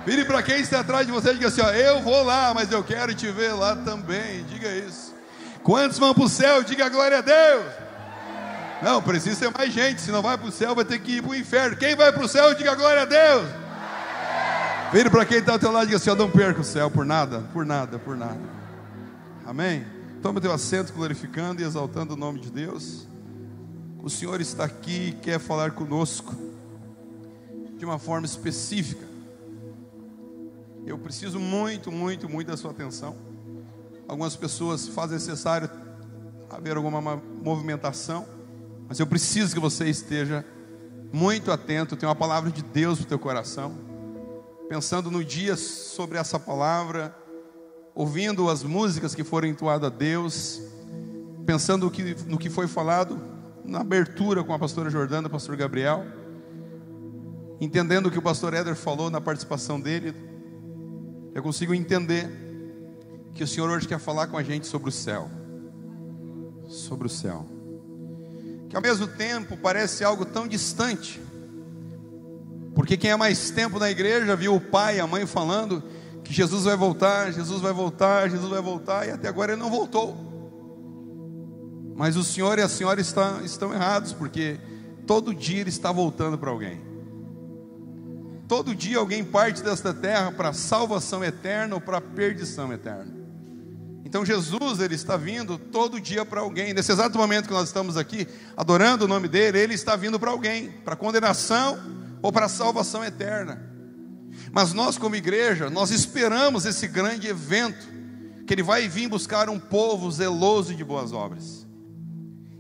Vire para quem está atrás de você e diga assim: ó, eu vou lá, mas eu quero te ver lá também. Diga isso. Quantos vão para o céu? Diga glória a Deus. Não, precisa ser mais gente. Se não vai para o céu, vai ter que ir para o inferno. Quem vai para o céu, diga glória a Deus. Vire para quem está ao teu lado e diga assim: ó, não perca o céu por nada, por nada, por nada. Amém? Toma teu assento, glorificando e exaltando o nome de Deus. O Senhor está aqui e quer falar conosco de uma forma específica. Eu preciso muito, muito, muito da sua atenção. Algumas pessoas fazem necessário haver alguma movimentação, mas eu preciso que você esteja muito atento. Tem uma palavra de Deus para o teu coração, pensando no dia sobre essa palavra, ouvindo as músicas que foram entoadas a Deus, pensando no que foi falado na abertura com a pastora Jordana e o pastor Gabriel, entendendo o que o pastor Éder falou na participação dele. Eu consigo entender que o Senhor hoje quer falar com a gente sobre o céu. Sobre o céu. Que ao mesmo tempo parece algo tão distante. Porque quem há mais tempo na igreja viu o pai e a mãe falando que Jesus vai voltar, Jesus vai voltar, Jesus vai voltar, e até agora ele não voltou. Mas o Senhor e a senhora estão errados, porque todo dia ele está voltando para alguém. Todo dia alguém parte desta terra para salvação eterna ou para perdição eterna. Então Jesus, ele está vindo todo dia para alguém. Nesse exato momento que nós estamos aqui adorando o nome dele, ele está vindo para alguém, para condenação ou para salvação eterna. Mas nós como igreja, nós esperamos esse grande evento, que ele vai vir buscar um povo zeloso de boas obras.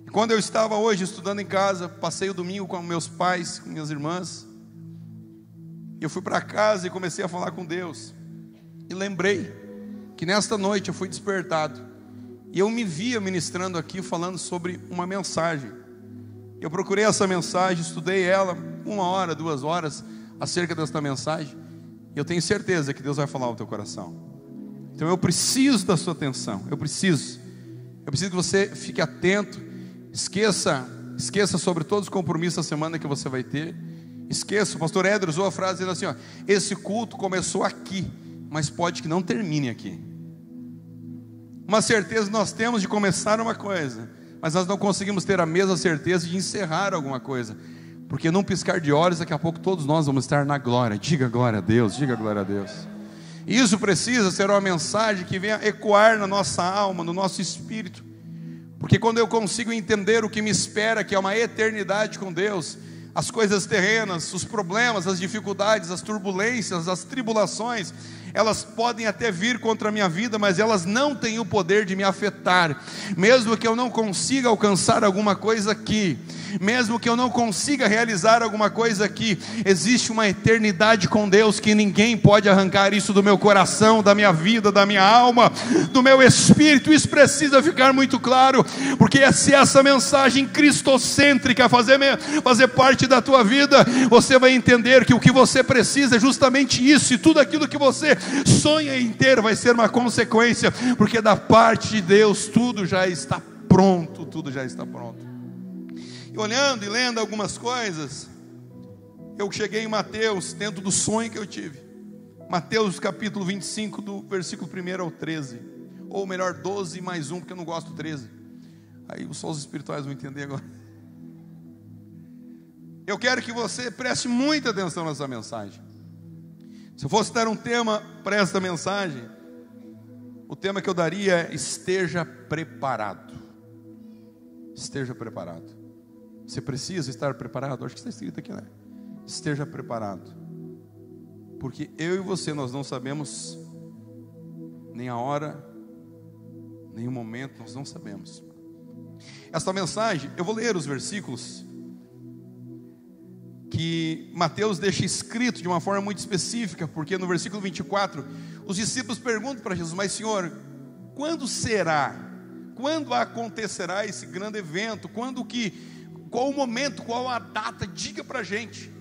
E quando eu estava hoje estudando em casa, passei o domingo com meus pais, com minhas irmãs, eu fui para casa e comecei a falar com Deus, e lembrei que nesta noite eu fui despertado, e eu me via ministrando aqui, falando sobre uma mensagem. Eu procurei essa mensagem, estudei ela 1 hora, 2 horas, acerca desta mensagem, e eu tenho certeza que Deus vai falar ao teu coração. Então eu preciso da sua atenção, eu preciso que você fique atento, esqueça sobre todos os compromissos da semana que você vai ter. Esqueça, o pastor Éder usou a frase dizendo assim, ó, esse culto começou aqui, mas pode que não termine aqui. Uma certeza nós temos de começar uma coisa, mas nós não conseguimos ter a mesma certeza de encerrar alguma coisa, porque num piscar de olhos, daqui a pouco todos nós vamos estar na glória. Diga glória a Deus, diga glória a Deus. Isso precisa ser uma mensagem que venha ecoar na nossa alma, no nosso espírito, porque quando eu consigo entender o que me espera, que é uma eternidade com Deus, as coisas terrenas, os problemas, as dificuldades, as turbulências, as tribulações, elas podem até vir contra a minha vida, mas elas não têm o poder de me afetar. Mesmo que eu não consiga alcançar alguma coisa aqui, mesmo que eu não consiga realizar alguma coisa aqui, existe uma eternidade com Deus, que ninguém pode arrancar isso do meu coração, da minha vida, da minha alma, do meu espírito. Isso precisa ficar muito claro, porque se essa mensagem cristocêntrica fazer parte da tua vida, você vai entender que o que você precisa é justamente isso, e tudo aquilo que você sonha em ter vai ser uma consequência, porque da parte de Deus tudo já está pronto, tudo já está pronto. E olhando e lendo algumas coisas, eu cheguei em Mateus, dentro do sonho que eu tive. Mateus capítulo 25, do versículo 1 ao 13, ou melhor 12 mais 1, porque eu não gosto do 13. Aí só os espirituais vão entender agora. Eu quero que você preste muita atenção nessa mensagem. Se eu fosse dar um tema para esta mensagem, o tema que eu daria é: esteja preparado. Esteja preparado. Você precisa estar preparado? Acho que está escrito aqui, né? Esteja preparado. Porque eu e você, nós não sabemos nem a hora, nem o momento, nós não sabemos. Esta mensagem, eu vou ler os versículos que Mateus deixa escrito de uma forma muito específica, porque no versículo 24, os discípulos perguntam para Jesus: mas Senhor, quando será? Quando acontecerá esse grande evento? Qual o momento, qual a data? Diga para a gente.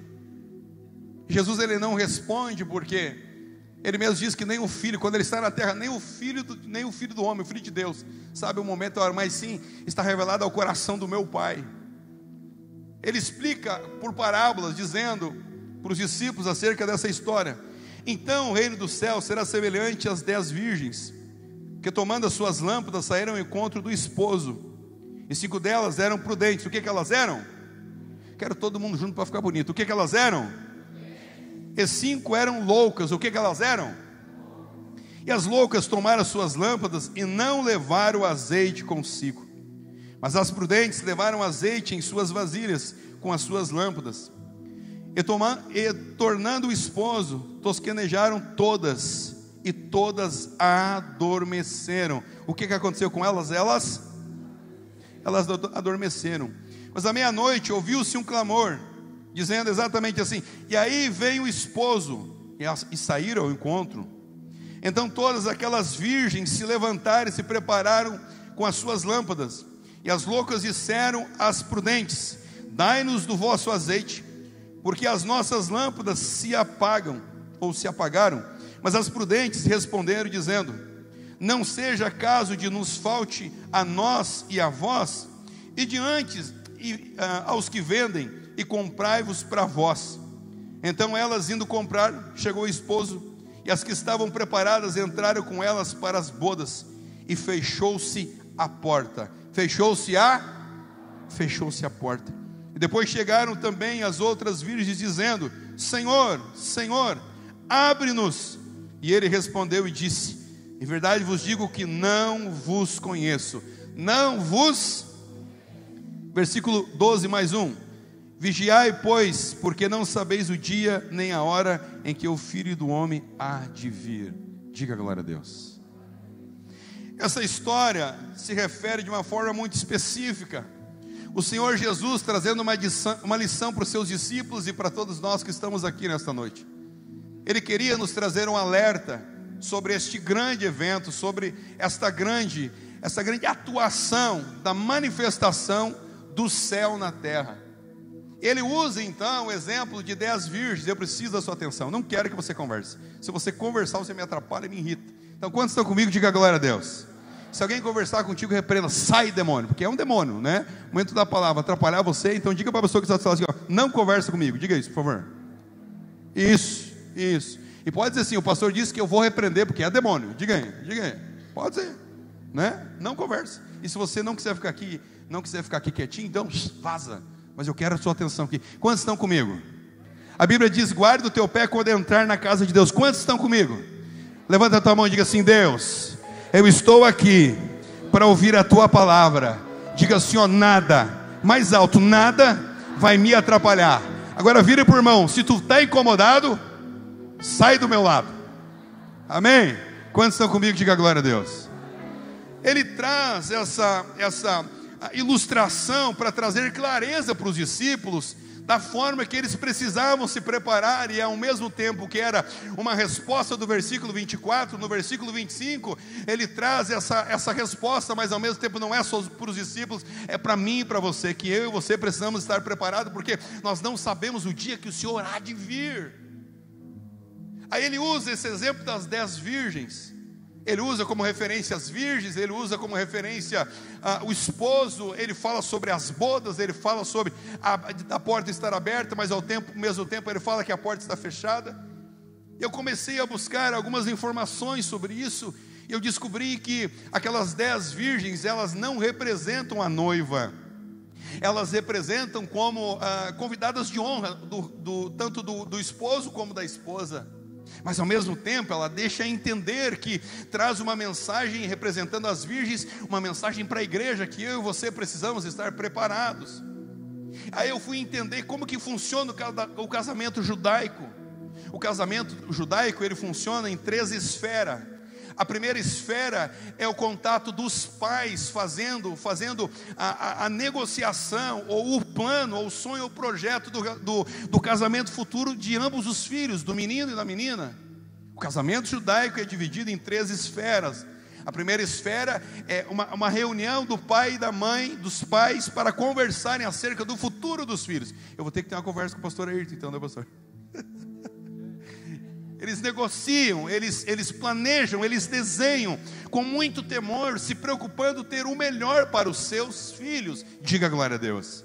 Jesus, ele não responde, porque ele mesmo diz que nem o filho, quando ele está na terra, nem o filho do homem, o filho de Deus, sabe o momento, a hora, mas sim, está revelado ao coração do meu Pai. Ele explica por parábolas, dizendo para os discípulos acerca dessa história, Então o reino do céu será semelhante às 10 virgens, que tomando as suas lâmpadas saíram ao encontro do esposo. E 5 delas eram prudentes. O que elas eram? Quero todo mundo junto para ficar bonito. O que elas eram? E 5 eram loucas. O que elas eram? E as loucas tomaram as suas lâmpadas e não levaram azeite consigo. Mas as prudentes levaram azeite em suas vasilhas com as suas lâmpadas. E tornando o esposo, tosquenejaram todas, e todas adormeceram. O que aconteceu com elas? Elas adormeceram. Mas à meia-noite ouviu-se um clamor, dizendo exatamente assim: e aí veio o esposo, e saíram ao encontro. Então todas aquelas virgens se levantaram e se prepararam com as suas lâmpadas. E as loucas disseram às prudentes: dai-nos do vosso azeite, porque as nossas lâmpadas se apagam, ou se apagaram. Mas as prudentes responderam dizendo: não seja caso de nos falte a nós e a vós, e diante aos que vendem, e comprai-vos para vós. Então elas indo comprar, chegou o esposo, e as que estavam preparadas entraram com elas para as bodas, e fechou-se a porta. Fechou-se a porta. E depois chegaram também as outras virgens, dizendo: Senhor, Senhor, abre-nos. E ele respondeu e disse: em verdade vos digo que não vos conheço. Não vos. Versículo 12 mais 1. Vigiai, pois, porque não sabeis o dia nem a hora em que o Filho do Homem há de vir. Diga glória a Deus. Essa história se refere de uma forma muito específica. O Senhor Jesus trazendo uma lição para os seus discípulos e para todos nós que estamos aqui nesta noite. Ele queria nos trazer um alerta sobre este grande evento, sobre essa grande atuação da manifestação do céu na terra. Ele usa então o exemplo de 10 virgens. Eu preciso da sua atenção, não quero que você converse. Se você conversar, você me atrapalha e me irrita. Então quantos estão comigo, diga glória a Deus. Se alguém conversar contigo, repreenda: sai demônio, porque é um demônio, né? O momento da palavra atrapalhar você, então diga para a pessoa que está do seu lado assim: ó, não conversa comigo, diga isso, por favor. Isso. E pode dizer assim: o pastor disse que eu vou repreender porque é demônio. Diga aí, pode dizer, né? Não conversa. E se você não quiser ficar aqui quietinho, então vaza. Mas eu quero a sua atenção aqui. Quantos estão comigo? A Bíblia diz: guarda o teu pé quando entrar na casa de Deus. Quantos estão comigo? Levanta a tua mão e diga assim: Deus, eu estou aqui para ouvir a tua palavra. Diga assim: ó, nada, mais alto, nada vai me atrapalhar. Agora vira para o irmão: se tu está incomodado, sai do meu lado. Amém? Quantos estão comigo? Diga glória a Deus. Ele traz essa ilustração para trazer clareza para os discípulos da forma que eles precisavam se preparar, e ao mesmo tempo que era uma resposta do versículo 24, no versículo 25, ele traz essa resposta, mas ao mesmo tempo não é só para os discípulos, é para mim e para você, que eu e você precisamos estar preparados, porque nós não sabemos o dia que o Senhor há de vir. Aí ele usa esse exemplo das 10 virgens. Ele usa como referência as virgens, ele usa como referência o esposo, ele fala sobre as bodas, ele fala sobre a porta estar aberta, mas ao mesmo tempo ele fala que a porta está fechada. Eu comecei a buscar algumas informações sobre isso, e eu descobri que aquelas 10 virgens, elas não representam a noiva, elas representam como convidadas de honra, tanto do esposo como da esposa. Mas ao mesmo tempo ela deixa entender que traz uma mensagem representando as virgens, uma mensagem para a igreja, que eu e você precisamos estar preparados. Aí eu fui entender como que funciona o casamento judaico. O casamento judaico, ele funciona em 3 esferas. A primeira esfera é o contato dos pais fazendo a negociação, ou o plano, ou o sonho, ou o projeto do casamento futuro de ambos os filhos, do menino e da menina. O casamento judaico é dividido em 3 esferas. A primeira esfera é uma reunião do pai e da mãe, dos pais, para conversarem acerca do futuro dos filhos. Eu vou ter que ter uma conversa com o pastor Ayrton, então, né, pastor? Eles negociam, eles planejam, eles desenham com muito temor, se preocupando ter o melhor para os seus filhos. Diga glória a Deus.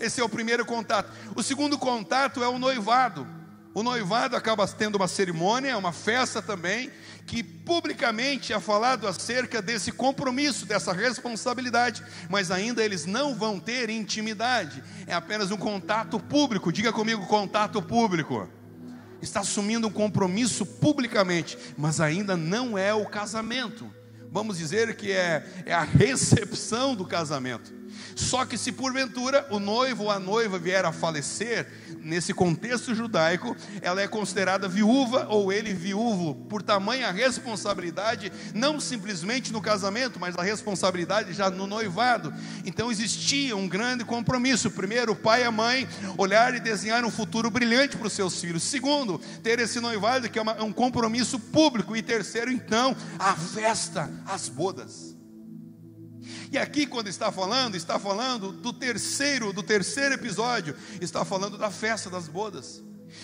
Esse é o primeiro contato. O segundo contato é o noivado. O noivado acaba tendo uma cerimônia, uma festa também, que publicamente é falado acerca desse compromisso, dessa responsabilidade, mas ainda eles não vão ter intimidade, é apenas um contato público. Diga comigo, contato público. Está assumindo um compromisso publicamente, mas ainda não é o casamento. Vamos dizer que é a recepção do casamento. Só que se porventura o noivo ou a noiva vier a falecer, nesse contexto judaico, ela é considerada viúva ou ele viúvo, por tamanha responsabilidade, não simplesmente no casamento, mas a responsabilidade já no noivado. Então existia um grande compromisso. Primeiro, o pai e a mãe olhar e desenhar um futuro brilhante para os seus filhos. Segundo, ter esse noivado que é um compromisso público. E terceiro, então, a festa, as bodas. E aqui quando está falando do terceiro episódio, está falando da festa das bodas.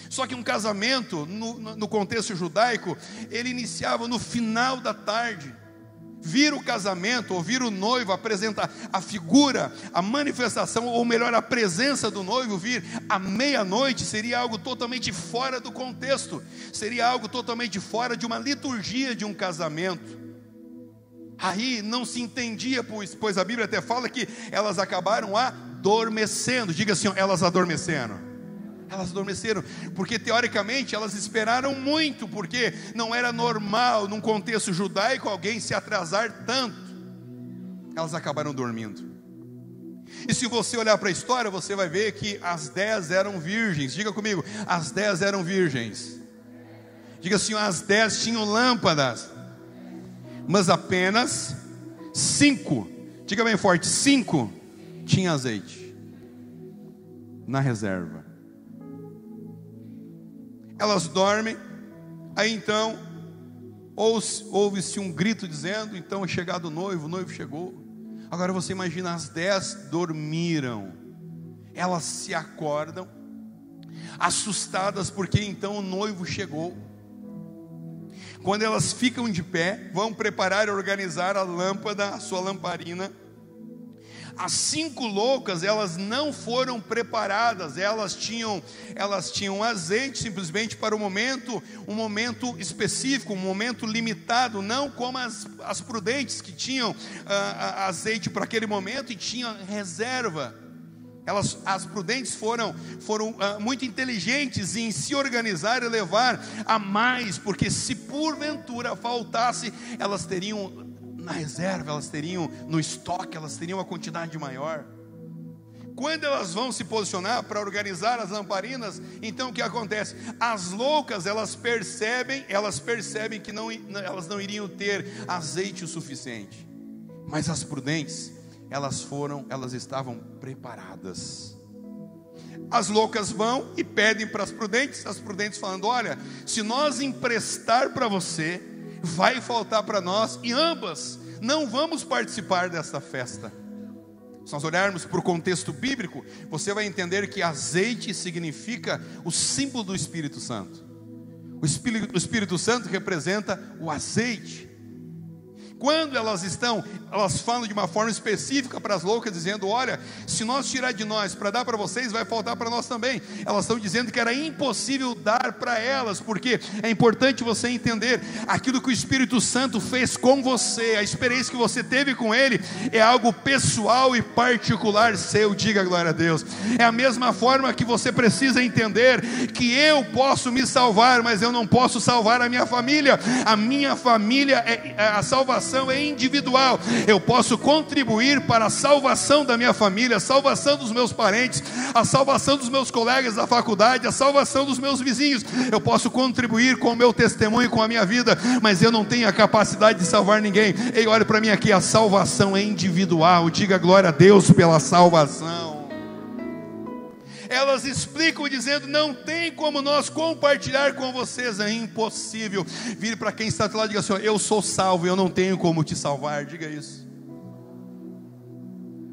Só que um casamento, no contexto judaico, ele iniciava no final da tarde. Vir o casamento, ou vir o noivo apresentar a figura, a manifestação, ou melhor, a presença do noivo vir à meia-noite, seria algo totalmente fora do contexto, seria algo totalmente fora de uma liturgia de um casamento. Aí não se entendia, pois a Bíblia até fala que elas acabaram adormecendo. Diga assim, elas adormeceram. Elas adormeceram, porque teoricamente elas esperaram muito, porque não era normal, num contexto judaico, alguém se atrasar tanto. Elas acabaram dormindo. E se você olhar para a história, você vai ver que as 10 eram virgens. Diga comigo, as 10 eram virgens. Diga assim, as 10 tinham lâmpadas, mas apenas 5, diga bem forte, 5 tinha azeite na reserva. Elas dormem. Aí então ouve-se um grito dizendo, então é chegado o noivo chegou. Agora você imagina, as 10 dormiram. Elas se acordam assustadas, porque então o noivo chegou. Quando elas ficam de pé, vão preparar e organizar a lâmpada, a sua lamparina. As 5 loucas, elas não foram preparadas, elas tinham azeite simplesmente para um momento específico, um momento limitado, não como as prudentes que tinham azeite para aquele momento e tinham reserva. As prudentes foram muito inteligentes em se organizar e levar a mais, porque se porventura faltasse, elas teriam na reserva, elas teriam no estoque, elas teriam uma quantidade maior. Quando elas vão se posicionar para organizar as lamparinas, então o que acontece? As loucas, elas percebem que elas não iriam ter azeite o suficiente, mas as prudentes, elas estavam preparadas. As loucas vão e pedem para as prudentes falando, olha, se nós emprestar para você, vai faltar para nós, e ambas não vamos participar dessa festa. Se nós olharmos para o contexto bíblico, você vai entender que azeite significa o símbolo do Espírito Santo. O Espírito Santo representa o azeite. Quando elas falam de uma forma específica para as loucas, dizendo, olha, se nós tirar de nós para dar para vocês, vai faltar para nós também. Elas estão dizendo que era impossível dar para elas, porque é importante você entender, aquilo que o Espírito Santo fez com você, a experiência que você teve com Ele, é algo pessoal e particular seu. Diga glória a Deus. É a mesma forma que você precisa entender, que eu posso me salvar, mas eu não posso salvar a minha família. A minha família, a salvação é individual. Eu posso contribuir para a salvação da minha família, a salvação dos meus parentes, a salvação dos meus colegas da faculdade, a salvação dos meus vizinhos. Eu posso contribuir com o meu testemunho, com a minha vida, mas eu não tenho a capacidade de salvar ninguém. Ei, olha para mim aqui, a salvação é individual. Diga glória a Deus pela salvação. Elas explicam dizendo, não tem como nós compartilhar com vocês, é impossível. Vire para quem está do lado e diga assim, eu sou salvo, eu não tenho como te salvar. Diga isso.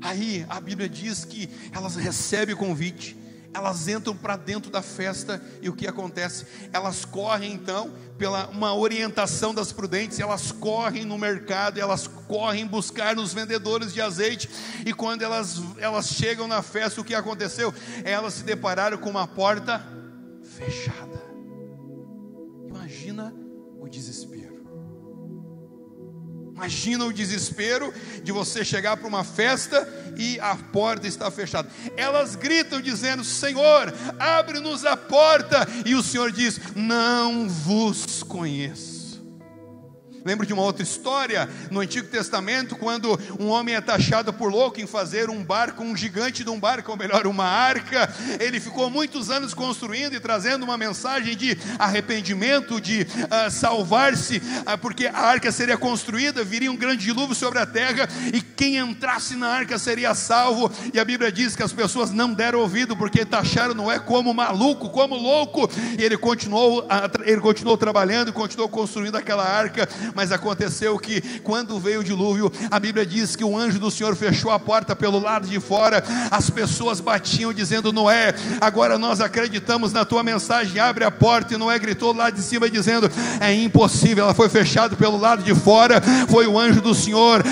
Aí a Bíblia diz que elas recebem o convite, elas entram para dentro da festa, e o que acontece? Elas correm então, pela uma orientação das prudentes, elas correm no mercado, elas correm buscar nos vendedores de azeite, e quando elas chegam na festa, o que aconteceu? Elas se depararam com uma porta fechada. imagina o desespero. Imagina o desespero de você chegar para uma festa e a porta está fechada. Elas gritam dizendo: Senhor, abre-nos a porta. E o Senhor diz: não vos conheço. Lembro de uma outra história no Antigo Testamento, quando um homem é taxado por louco em fazer um barco, um gigante de um barco, ou melhor, uma arca. Ele ficou muitos anos construindo e trazendo uma mensagem de arrependimento, de salvar-se, porque a arca seria construída, viria um grande dilúvio sobre a terra, e quem entrasse na arca seria salvo. E a Bíblia diz que as pessoas não deram ouvido, porque taxaram Noé como maluco, como louco, e ele continuou trabalhando, continuou construindo aquela arca. Mas aconteceu que quando veio o dilúvio, a Bíblia diz que o anjo do Senhor fechou a porta pelo lado de fora. As pessoas batiam dizendo: Noé, agora nós acreditamos na tua mensagem, abre a porta. E Noé gritou lá de cima dizendo: é impossível, ela foi fechada pelo lado de fora. Foi o anjo do Senhor,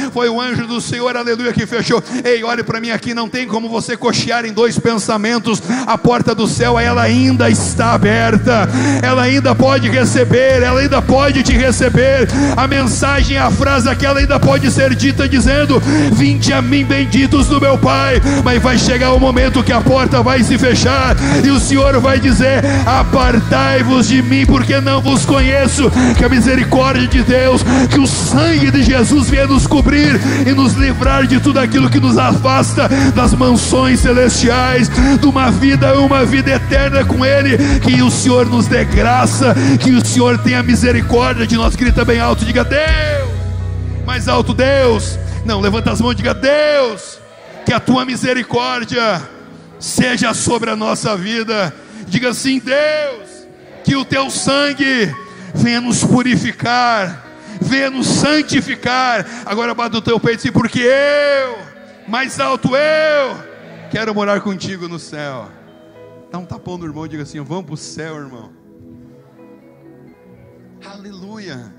aleluia, que fechou. Ei, olhe para mim aqui, não tem como você cochear em dois pensamentos. A porta do céu, ela ainda está aberta, ela ainda pode receber, ela ainda pode te receber. A mensagem, a frase aquela ainda pode ser dita dizendo: vinde a mim, benditos do meu Pai. Mas vai chegar o momento que a porta vai se fechar e o Senhor vai dizer: apartai-vos de mim, porque não vos conheço. Que a misericórdia de Deus, que o sangue de Jesus venha nos cobrir e nos livrar de tudo aquilo que nos afasta das mansões celestiais, de uma vida eterna com Ele. Que o Senhor nos dê graça, que o Senhor tenha misericórdia de nós. Grita bem alto, diga Deus. Mais alto, Deus. Não, levanta as mãos e diga: Deus, que a tua misericórdia seja sobre a nossa vida. Diga assim: Deus, que o teu sangue venha nos purificar, venha nos santificar. Agora bate o teu peito assim: porque eu, mais alto, eu quero morar contigo no céu. Dá um tapão no irmão e diga assim: vamos para o céu, irmão. Aleluia.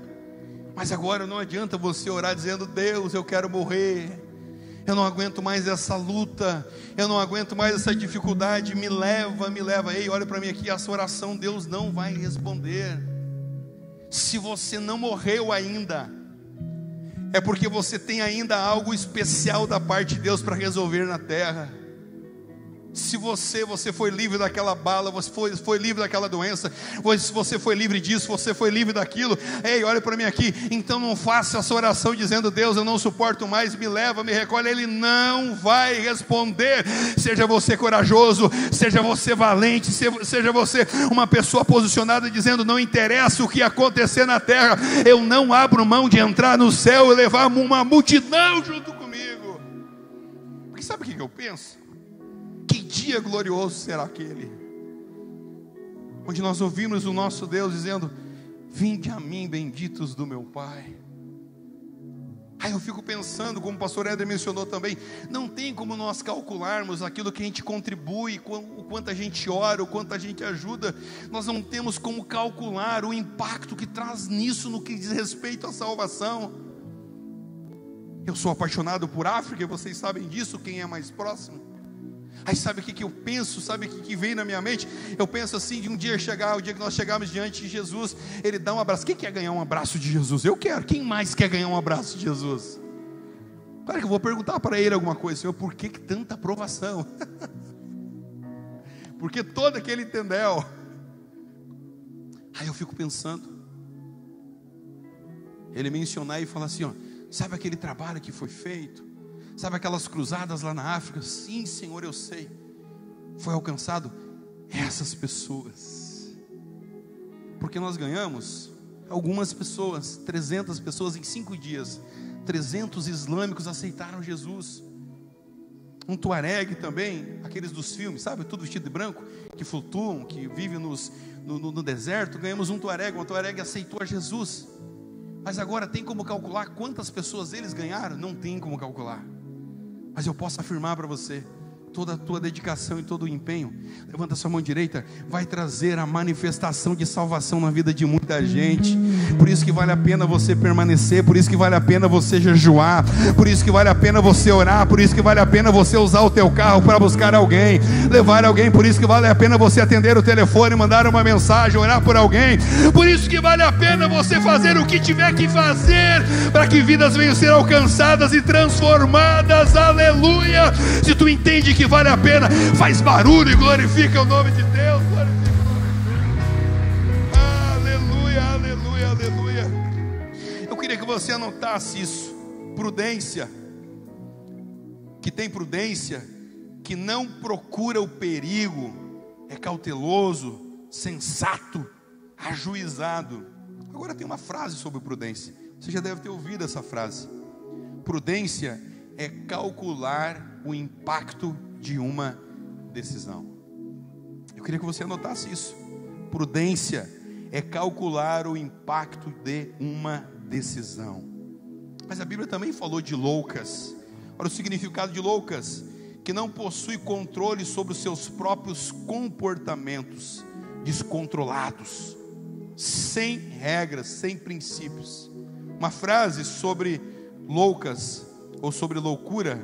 Mas agora não adianta você orar dizendo: Deus, eu quero morrer, eu não aguento mais essa luta, eu não aguento mais essa dificuldade, me leva. Ei, olha para mim aqui, essa oração Deus não vai responder. Se você não morreu ainda, é porque você tem ainda algo especial da parte de Deus para resolver na terra. Se você foi livre daquela bala, você foi livre daquela doença, você foi livre disso, você foi livre daquilo. Ei, olha para mim aqui. Então não faça essa oração dizendo: Deus, eu não suporto mais, me leva, me recolhe. Ele não vai responder. Seja você corajoso, seja você valente, seja você uma pessoa posicionada dizendo: não interessa o que acontecer na terra, eu não abro mão de entrar no céu e levar uma multidão junto comigo. Porque sabe o que eu penso? Que dia glorioso será aquele onde nós ouvimos o nosso Deus dizendo: vinde a mim, benditos do meu Pai. Aí eu fico pensando, como o pastor Éder mencionou também, não tem como nós calcularmos aquilo que a gente contribui, o quanto a gente ora, o quanto a gente ajuda. Nós não temos como calcular o impacto que traz nisso no que diz respeito à salvação. Eu sou apaixonado por África, e vocês sabem disso, quem é mais próximo. Aí sabe o que eu penso? Sabe o que vem na minha mente? Eu penso assim, de um dia chegar, o dia que nós chegarmos diante de Jesus, Ele dá um abraço. Quem quer ganhar um abraço de Jesus? Eu quero. Quem mais quer ganhar um abraço de Jesus? Claro que eu vou perguntar para Ele alguma coisa: Senhor, por que tanta aprovação? Por que todo aquele entendeu? Aí eu fico pensando, Ele mencionar e falar assim, ó: sabe aquele trabalho que foi feito? Sabe aquelas cruzadas lá na África? Sim, Senhor, eu sei. Foi alcançado essas pessoas. Porque nós ganhamos algumas pessoas, 300 pessoas em 5 dias. 300 islâmicos aceitaram Jesus. Um tuareg também, aqueles dos filmes, sabe? Tudo vestido de branco, que flutuam, que vivem no deserto. Ganhamos um tuareg aceitou a Jesus. Mas agora tem como calcular quantas pessoas eles ganharam? Não tem como calcular. Mas eu posso afirmar para você toda a tua dedicação e todo o empenho, levanta sua mão direita, vai trazer a manifestação de salvação na vida de muita gente. Por isso que vale a pena você permanecer, por isso que vale a pena você jejuar, por isso que vale a pena você orar, por isso que vale a pena você usar o teu carro para buscar alguém, levar alguém, por isso que vale a pena você atender o telefone, mandar uma mensagem, orar por alguém, por isso que vale a pena você fazer o que tiver que fazer, para que vidas venham ser alcançadas e transformadas. Aleluia! Se tu entende que vale a pena, faz barulho e glorifica o nome de Deus. Aleluia, aleluia, aleluia. Eu queria que você anotasse isso. Prudência. Que tem prudência, que não procura o perigo, é cauteloso, sensato, ajuizado. Agora tem uma frase sobre prudência. Você já deve ter ouvido essa frase. Prudência é calcular o impacto de uma decisão. Eu queria que você anotasse isso. Prudência é calcular o impacto de uma decisão. Mas a Bíblia também falou de loucas. Olha o significado de loucas: que não possui controle sobre os seus próprios comportamentos, descontrolados, sem regras, sem princípios. Uma frase sobre loucas, ou sobre loucura: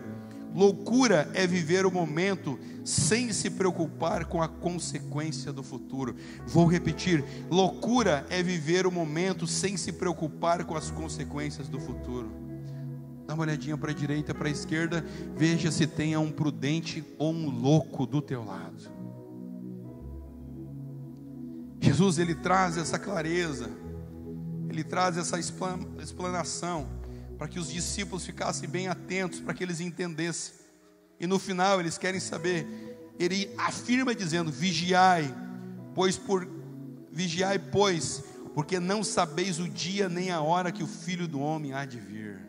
loucura é viver o momento sem se preocupar com a consequência do futuro. Vou repetir: loucura é viver o momento sem se preocupar com as consequências do futuro. Dá uma olhadinha para a direita, para a esquerda, veja se tem um prudente ou um louco do teu lado. Jesus, ele traz essa clareza, ele traz essa explanação, para que os discípulos ficassem bem atentos, para que eles entendessem. E no final eles querem saber. Ele afirma dizendo: vigiai, pois, porque não sabeis o dia nem a hora que o Filho do Homem há de vir.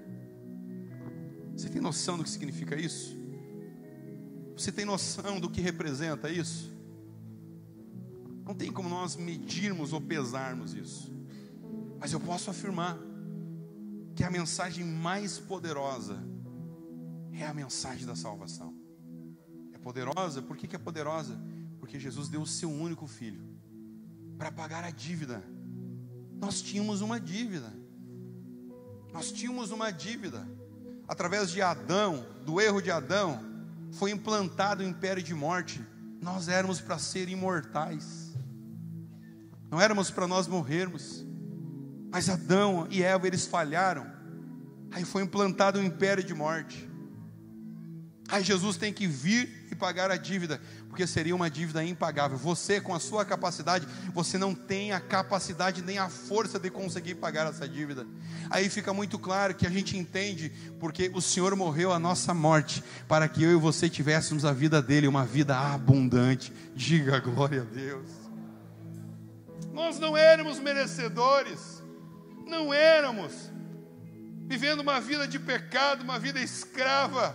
Você tem noção do que significa isso? Você tem noção do que representa isso? Não tem como nós medirmos ou pesarmos isso. Mas eu posso afirmar que a mensagem mais poderosa é a mensagem da salvação. É poderosa, por que é poderosa? Porque Jesus deu o seu único filho para pagar a dívida. Nós tínhamos uma dívida. Através de Adão, do erro de Adão, foi implantado o império de morte. Nós éramos para ser imortais, não éramos para nós morrermos. Mas Adão e Eva, eles falharam. Aí foi implantado um império de morte. Aí Jesus tem que vir e pagar a dívida, porque seria uma dívida impagável. Você, com a sua capacidade, você não tem a capacidade nem a força de conseguir pagar essa dívida. Aí fica muito claro que a gente entende, porque o Senhor morreu a nossa morte, para que eu e você tivéssemos a vida dele, uma vida abundante. Diga glória a Deus. Nós não éramos merecedores. Não éramos, vivendo uma vida de pecado, uma vida escrava,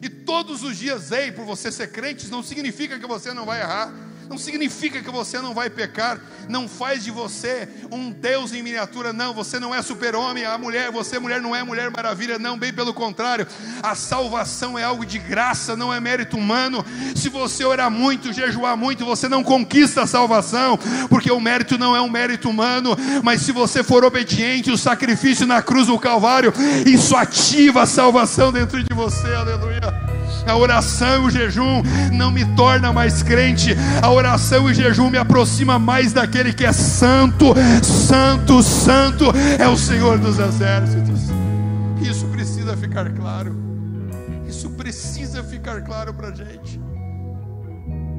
e todos os dias, por você ser crente, não significa que você não vai errar, não significa que você não vai pecar, não faz de você um Deus em miniatura, não. Você não é super-homem, você mulher não é Mulher Maravilha, não, bem pelo contrário. A salvação é algo de graça, não é mérito humano. Se você orar muito, jejuar muito, você não conquista a salvação, porque o mérito não é um mérito humano. Mas se você for obediente, o sacrifício na cruz do Calvário, isso ativa a salvação dentro de você. Aleluia. A oração e o jejum não me torna mais crente. A oração e o jejum me aproxima mais daquele que é santo, santo, santo é o Senhor dos exércitos. Isso precisa ficar claro. Isso precisa ficar claro para a gente.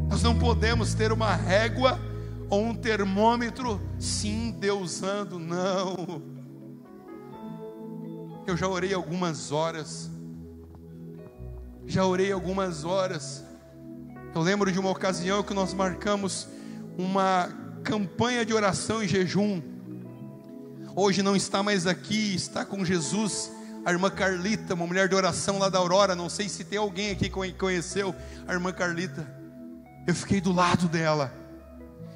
Nós não podemos ter uma régua ou um termômetro se endeusando, não. Eu já orei algumas horas. Eu lembro de uma ocasião que nós marcamos uma campanha de oração e jejum. Hoje não está mais aqui, está com Jesus a irmã Carlita, uma mulher de oração lá da Aurora. Não sei se tem alguém aqui que conheceu a irmã Carlita. Eu fiquei do lado dela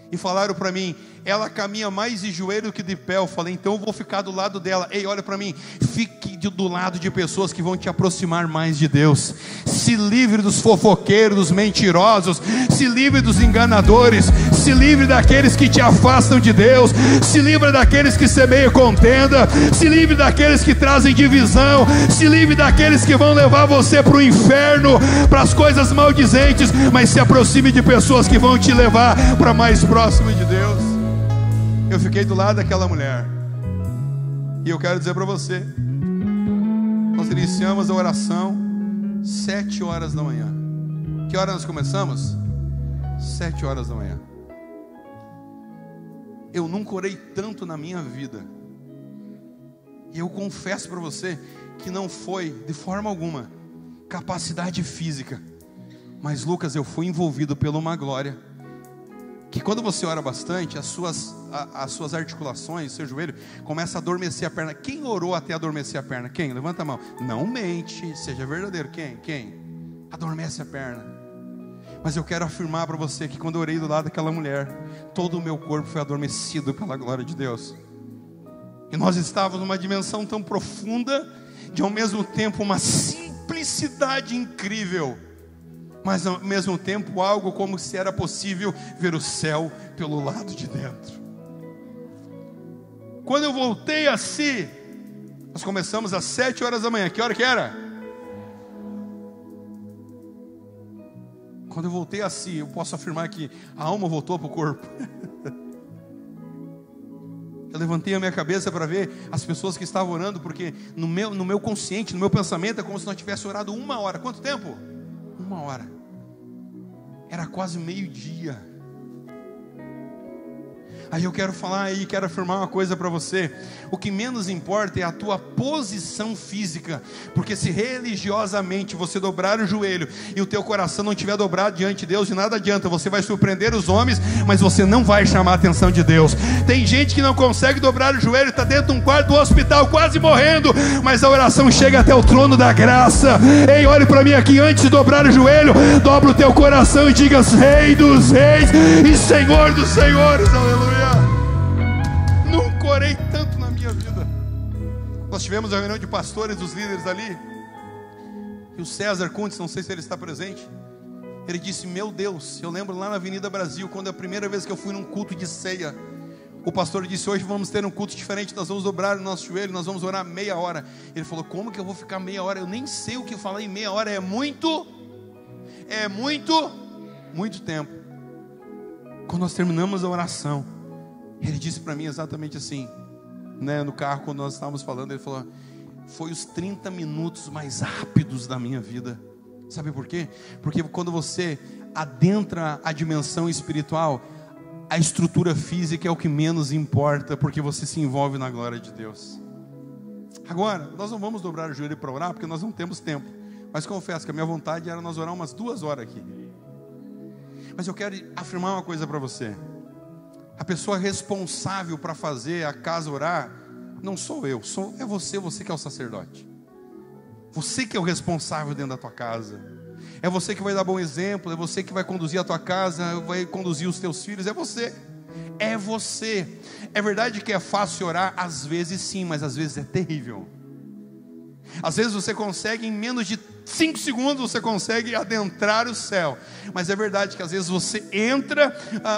e falaram para mim: ela caminha mais de joelho do que de pé. Eu falei, então eu vou ficar do lado dela. Ei, olha para mim, fique do lado de pessoas que vão te aproximar mais de Deus. Se livre dos fofoqueiros, dos mentirosos, se livre dos enganadores, se livre daqueles que te afastam de Deus, se livre daqueles que semeiam contenda, se livre daqueles que trazem divisão, se livre daqueles que vão levar você para o inferno, para as coisas maldizentes, mas se aproxime de pessoas que vão te levar para mais próximo de Deus. Eu fiquei do lado daquela mulher, e eu quero dizer para você, nós iniciamos a oração 7 horas da manhã. Que hora nós começamos? 7 horas da manhã. Eu nunca orei tanto na minha vida. E eu confesso para você que não foi de forma alguma capacidade física, mas Lucas, eu fui envolvido por uma glória, que quando você ora bastante, as suas articulações, seu joelho começa a adormecer a perna. Quem orou até adormecer a perna? Quem? Levanta a mão. Não mente, seja verdadeiro. Quem? Adormece a perna. Mas eu quero afirmar para você que quando eu orei do lado daquela mulher, todo o meu corpo foi adormecido pela glória de Deus. E nós estávamos numa dimensão tão profunda, de ao mesmo tempo uma simplicidade incrível, mas ao mesmo tempo algo como se era possível ver o céu pelo lado de dentro. Quando eu voltei a si, nós começamos às 7 horas da manhã. Que hora que era? Quando eu voltei a si, eu posso afirmar que a alma voltou para o corpo. Eu levantei a minha cabeça para ver as pessoas que estavam orando, porque no meu consciente, no meu pensamento, é como se nós tivéssemos orado 1 hora. Quanto tempo? 1 hora. Era quase meio-dia. Aí eu quero falar e quero afirmar uma coisa para você. O que menos importa é a tua posição física, porque se religiosamente você dobrar o joelho e o teu coração não estiver dobrado diante de Deus, de nada adianta. Você vai surpreender os homens, mas você não vai chamar a atenção de Deus. Tem gente que não consegue dobrar o joelho, está dentro de um quarto do hospital quase morrendo, mas a oração chega até o trono da graça. Ei, olhe para mim aqui, antes de dobrar o joelho, dobra o teu coração e diga: Rei dos reis e Senhor dos senhores, aleluia. Nunca orei tanto na minha vida. Nós tivemos a reunião de pastores, dos líderes ali, e o César Kuntz, não sei se ele está presente, ele disse: meu Deus, eu lembro lá na Avenida Brasil, quando é a primeira vez que eu fui num culto de ceia, o pastor disse: hoje vamos ter um culto diferente, nós vamos dobrar o nosso joelho, nós vamos orar meia hora. Ele falou: como que eu vou ficar meia hora? Eu nem sei o que falar em meia hora, é muito tempo. Quando nós terminamos a oração, ele disse para mim exatamente assim, né, no carro, quando nós estávamos falando, ele falou: foi os 30 minutos mais rápidos da minha vida. Sabe por quê? Porque quando você adentra a dimensão espiritual, a estrutura física é o que menos importa, porque você se envolve na glória de Deus. Agora, nós não vamos dobrar o joelho para orar, porque nós não temos tempo, mas confesso que a minha vontade era nós orar umas 2 horas aqui. Mas eu quero afirmar uma coisa para você. A pessoa responsável para fazer a casa orar não sou eu, é você que é o sacerdote. Você que é o responsável dentro da tua casa. É você que vai dar bom exemplo, é você que vai conduzir a tua casa, vai conduzir os teus filhos, é você. É você. É verdade que é fácil orar? Às vezes sim, mas às vezes é terrível. Às vezes você consegue, em menos de 5 segundos, você consegue adentrar o céu. Mas é verdade que às vezes você entra,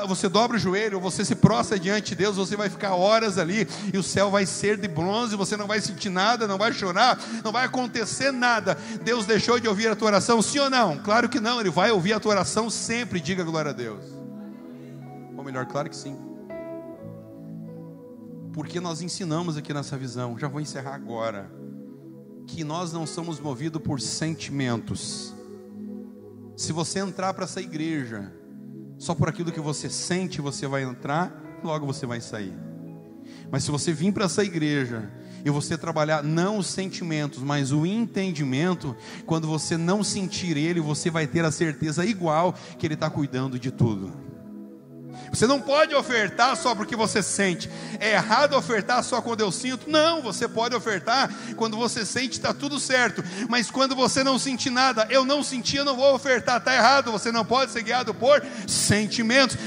você dobra o joelho, você se prostra diante de Deus, você vai ficar horas ali, e o céu vai ser de bronze, você não vai sentir nada, não vai chorar, não vai acontecer nada. Deus deixou de ouvir a tua oração, sim ou não? Claro que não, Ele vai ouvir a tua oração sempre, diga glória a Deus. Ou melhor, claro que sim. Porque nós ensinamos aqui nessa visão, já vou encerrar agora, que nós não somos movidos por sentimentos. Se você entrar para essa igreja só por aquilo que você sente, você vai entrar, logo você vai sair. Mas se você vir para essa igreja e você trabalhar não os sentimentos, mas o entendimento, quando você não sentir Ele, você vai ter a certeza igual que Ele está cuidando de tudo. Você não pode ofertar só porque você sente. É errado ofertar só quando eu sinto? Não, você pode ofertar quando você sente, está tudo certo. Mas quando você não sentir nada, eu não senti, eu não vou ofertar, está errado. Você não pode ser guiado por sentimentos.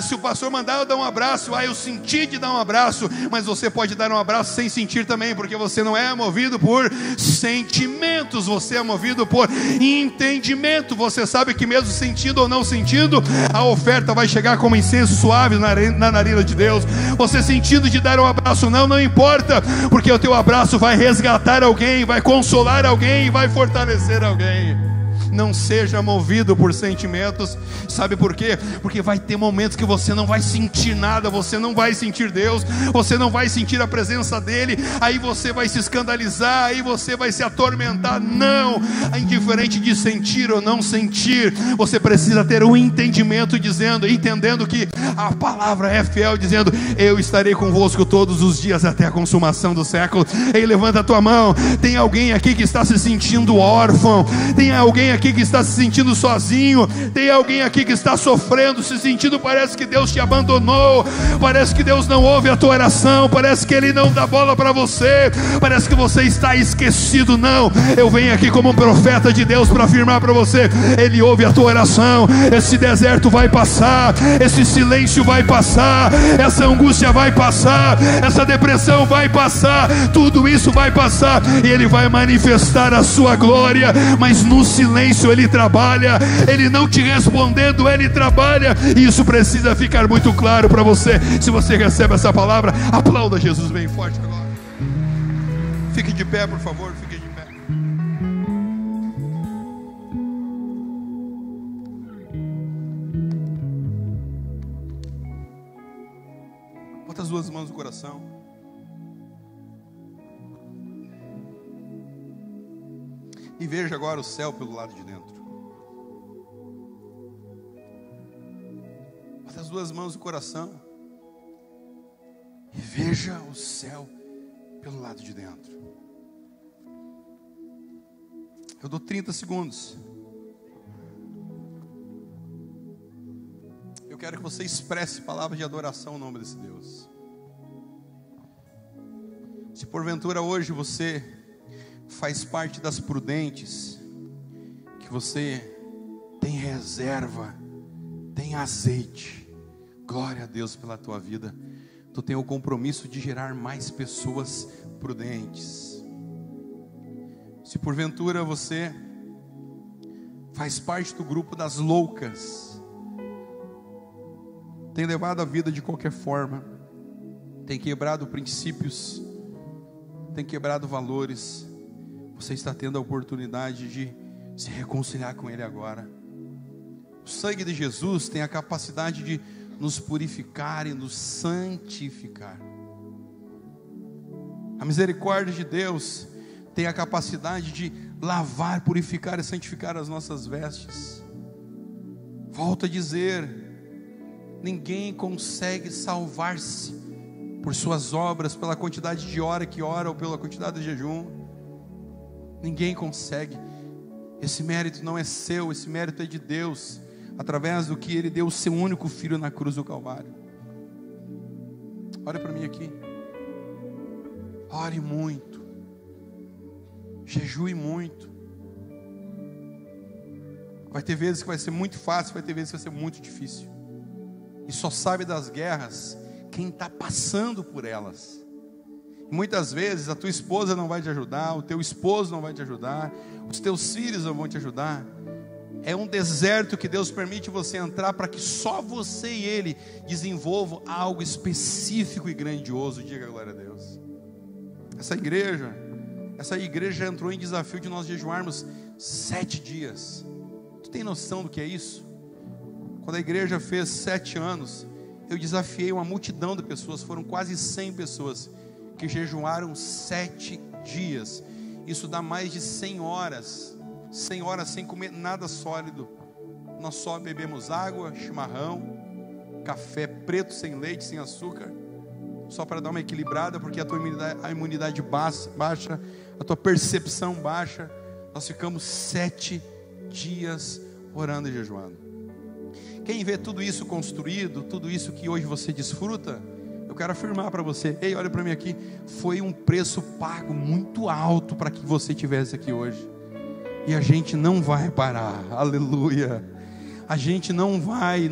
Se o pastor mandar eu dar um abraço, eu senti de dar um abraço. Mas você pode dar um abraço sem sentir também, porque você não é movido por sentimentos, você é movido por entendimento. Você sabe que mesmo sentindo ou não sentindo, a oferta vai chegar como incenso suave na narina de Deus. Você sentindo de dar um abraço, não importa, porque o teu abraço vai resgatar alguém, vai consolar alguém, vai fortalecer alguém. Não seja movido por sentimentos. Sabe por quê? Porque vai ter momentos que você não vai sentir nada, você não vai sentir Deus, você não vai sentir a presença dEle, aí você vai se escandalizar, aí você vai se atormentar. Não, indiferente de sentir ou não sentir, você precisa ter um entendimento, entendendo que a palavra é fiel, dizendo: eu estarei convosco todos os dias até a consumação do século. Ei, levanta a tua mão. Tem alguém aqui que está se sentindo órfão, tem alguém aqui que está se sentindo sozinho, tem alguém aqui que está sofrendo, se sentindo, parece que Deus te abandonou, parece que Deus não ouve a tua oração, parece que Ele não dá bola para você, parece que você está esquecido. Não, eu venho aqui como um profeta de Deus para afirmar para você: Ele ouve a tua oração. Esse deserto vai passar, esse silêncio vai passar, essa angústia vai passar, essa depressão vai passar, tudo isso vai passar, e Ele vai manifestar a sua glória. Mas no silêncio Ele trabalha, Ele não te respondendo, Ele trabalha, e isso precisa ficar muito claro para você. Se você recebe essa palavra, aplauda Jesus bem forte agora. Fique de pé, por favor, fique de pé. Bota as duas mãos no coração. E veja agora o céu pelo lado de dentro. Bota as duas mãos no coração. E veja o céu pelo lado de dentro. Eu dou 30 segundos. Eu quero que você expresse palavras de adoração ao nome desse Deus. Se porventura hoje você faz parte das prudentes, que você tem reserva, tem azeite, glória a Deus pela tua vida. Tu tem o compromisso de gerar mais pessoas prudentes. Se porventura você faz parte do grupo das loucas, tem levado a vida de qualquer forma, tem quebrado princípios, tem quebrado valores, você está tendo a oportunidade de se reconciliar com Ele agora. O sangue de Jesus tem a capacidade de nos purificar e nos santificar. A misericórdia de Deus tem a capacidade de lavar, purificar e santificar as nossas vestes. Volto a dizer: ninguém consegue salvar-se por suas obras, pela quantidade de hora que ora ou pela quantidade de jejum. Ninguém consegue. Esse mérito não é seu, esse mérito é de Deus, através do que Ele deu o seu único Filho na cruz do Calvário. Olha para mim aqui. Ore muito, jejue muito. Vai ter vezes que vai ser muito fácil, vai ter vezes que vai ser muito difícil. E só sabe das guerras quem está passando por elas. Muitas vezes a tua esposa não vai te ajudar, o teu esposo não vai te ajudar, os teus filhos não vão te ajudar. É um deserto que Deus permite você entrar para que só você e Ele desenvolvam algo específico e grandioso. Diga glória a Deus. Essa igreja entrou em desafio de nós jejuarmos 7 dias. Tu tem noção do que é isso? Quando a igreja fez 7 anos, eu desafiei uma multidão de pessoas, foram quase 100 pessoas que jejuaram 7 dias. Isso dá mais de 100 horas. 100 horas sem comer nada sólido. Nós só bebemos água, chimarrão, café preto, sem leite, sem açúcar, só para dar uma equilibrada, porque a imunidade baixa, a tua percepção baixa. Nós ficamos 7 dias orando e jejuando. Quem vê tudo isso construído, tudo isso que hoje você desfruta, eu quero afirmar para você, ei, olha para mim aqui, foi um preço pago muito alto para que você estivesse aqui hoje. E a gente não vai parar, aleluia. A gente não vai.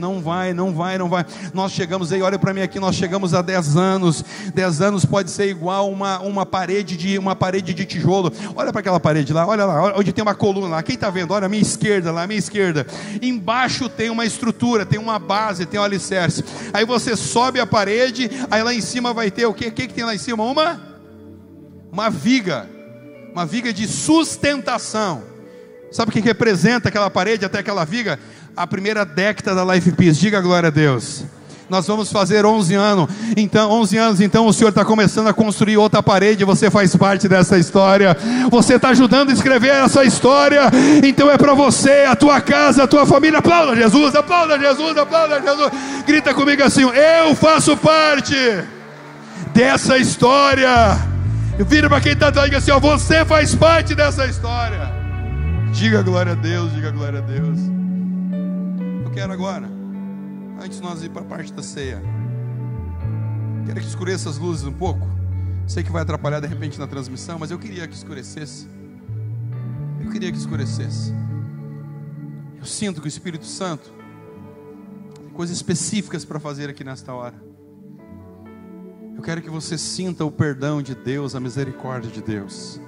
Nós chegamos aí, olha para mim aqui, nós chegamos a 10 anos. 10 anos pode ser igual uma parede de tijolo. Olha para aquela parede lá, olha lá, onde tem uma coluna lá. Quem está vendo? Olha a minha esquerda lá, a minha esquerda. Embaixo tem uma estrutura, tem uma base, tem um alicerce. Aí você sobe a parede, aí lá em cima vai ter o quê? O que tem lá em cima? Uma viga. Uma viga de sustentação. Sabe o que representa aquela parede até aquela viga? A primeira década da Life Peace. Diga glória a Deus. Nós vamos fazer 11 anos. Então, 11 anos, então o Senhor está começando a construir outra parede. Você faz parte dessa história. Você está ajudando a escrever essa história. Então é para você, a tua casa, a tua família. Aplauda Jesus, aplauda Jesus, aplauda Jesus. Grita comigo assim: eu faço parte dessa história. Vira para quem está atrás e diga assim: ó, você faz parte dessa história. Diga glória a Deus, diga glória a Deus. Eu quero agora, antes de nós ir para a parte da ceia, quero que escureça as luzes um pouco. Sei que vai atrapalhar de repente na transmissão, mas eu queria que escurecesse. Eu sinto que o Espírito Santo tem coisas específicas para fazer aqui nesta hora. Eu quero que você sinta o perdão de Deus, a misericórdia de Deus.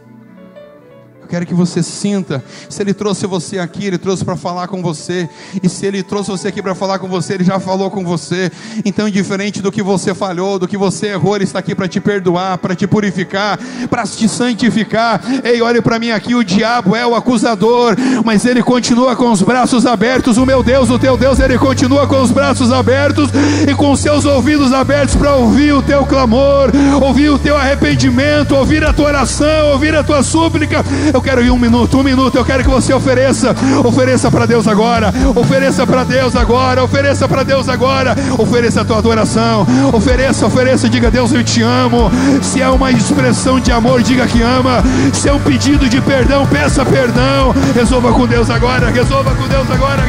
Eu quero que você sinta, se Ele trouxe você aqui, Ele trouxe para falar com você. E se Ele trouxe você aqui para falar com você, Ele já falou com você. Então, indiferente do que você falhou, do que você errou, Ele está aqui para te perdoar, para te purificar, para te santificar. Ei, olhe para mim aqui, o diabo é o acusador, mas ele continua com os braços abertos. O meu Deus, o teu Deus, Ele continua com os braços abertos e com seus ouvidos abertos para ouvir o teu clamor, ouvir o teu arrependimento, ouvir a tua oração, ouvir a tua súplica. Eu quero ir um minuto, eu quero que você ofereça para Deus agora, ofereça para Deus agora, ofereça a tua adoração, ofereça, diga: Deus, eu te amo. Se é uma expressão de amor, diga que ama. Se é um pedido de perdão, peça perdão. Resolva com Deus agora, resolva com Deus agora.